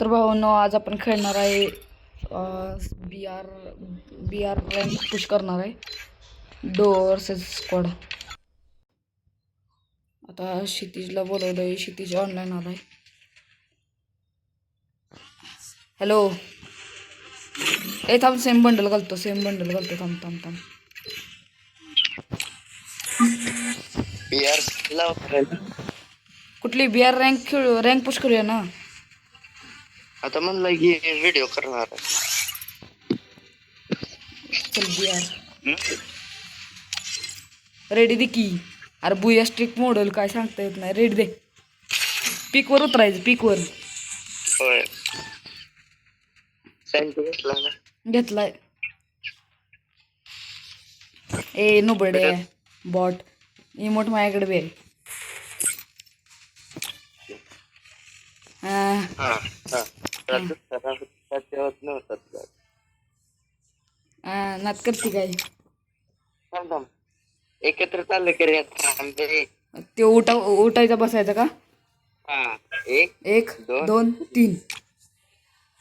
तर भावांनो आज आपण खेळणार आहे बी आर रँक पुश करणार आहे डो वर्सेस स्क्वॉड. आता क्षितिजला बोलवलंय, क्षितिज ऑनलाईन आलाय. हॅलो, ए थांब, सेम बंडल घालतो थांब थांब थांब. कुठली बी आर रँक पुश करूया ना. आता म्हणलं की व्हिडिओ करणार आहे. चल बी आर रेडी दे की. अरे बुया स्ट्रिक मॉडेल काय सांगता येत नाही. रेडी दे. पीकवर उतरायचं, पीकवर. होय, घेतला ना, घेतलाय. ए नुबडे बॉट इमोट माझ्याकडे बी आहे. नात करते काय एकत्र चाललं की ते उठायचा बसायचा का. एक दोन तीन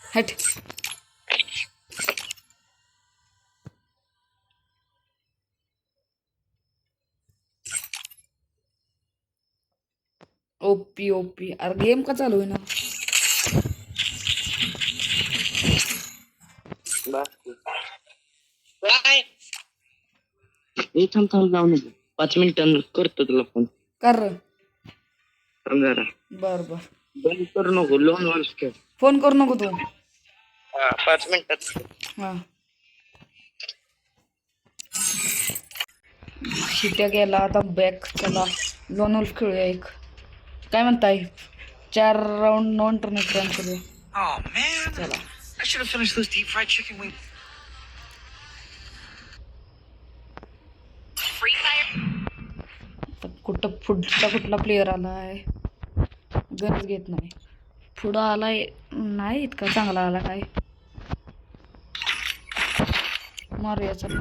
हट. OP OP. अरे गेम का चालू आहे ना. थांब जाऊ नये, 5 मिनिटांनी करतो तुला फोन. कर जरा बर बर. बंद करू नको, लोन वर्ष खेळ. फोन करू नको तू. 5 मिनिटात. हा शिट्या गेला आता बॅक. चला लोन वुल्फ खेळूया. एक काय म्हणताय 4 राऊंड नॉन टर्नेट रन करूया. चला I should have finished those deep fried chicken wings. Free fire. कुठं कुठला प्लेअर आलाय. गणच घेत नाही. पुढं आलाय नाही इतका चांगला आला काय. मारूया चला.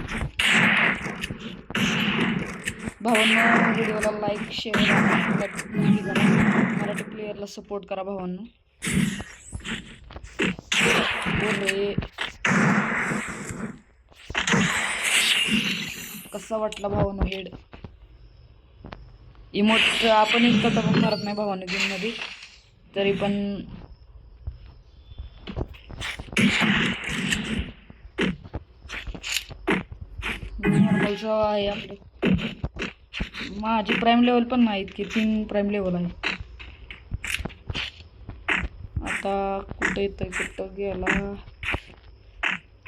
भावांनो व्हिडिओला लाईक शेअर करा. मराठी प्लेअरला सपोर्ट करा भावांनो. कसा वाटला भावांनो हेड. इमोट आपण इतकं टपक मारत नाही भावांनो गेम मध्ये, तरी पण नॉर्मलचं आहे आपलं. माझी प्राईम लेवल पण नाही इतकी, 3 प्राईम लेवल आहे. आता कुठं येतोय, कुठं गेला.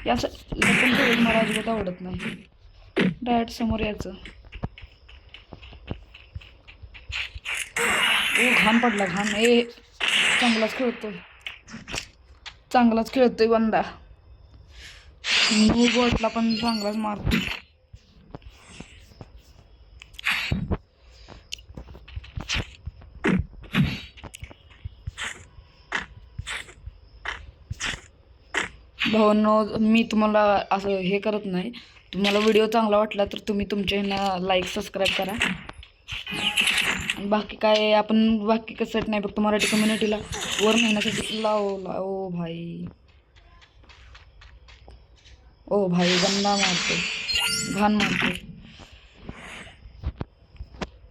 या लपून ठेवून मला अजिबात आवडत नाही. डायरेक्ट समोर यायचं. घाण पडला घाण. ए चांगलाच खेळतोय बंदा. नो बॉटला पण चांगलाच मारतो. भावांनो मी तुम्हाला असं हे करत नाही. तुम्हाला व्हिडिओ चांगला वाटला तर तुम्ही तुमच्या ह्यांना लाईक सबस्क्राईब करा. बाकी काय आपण बाकी कसं नाही, फक्त मराठी कम्युनिटीला वर नेण्यासाठी लाव भाई. ओ भाई गंदा मारतो, घाण मारतो.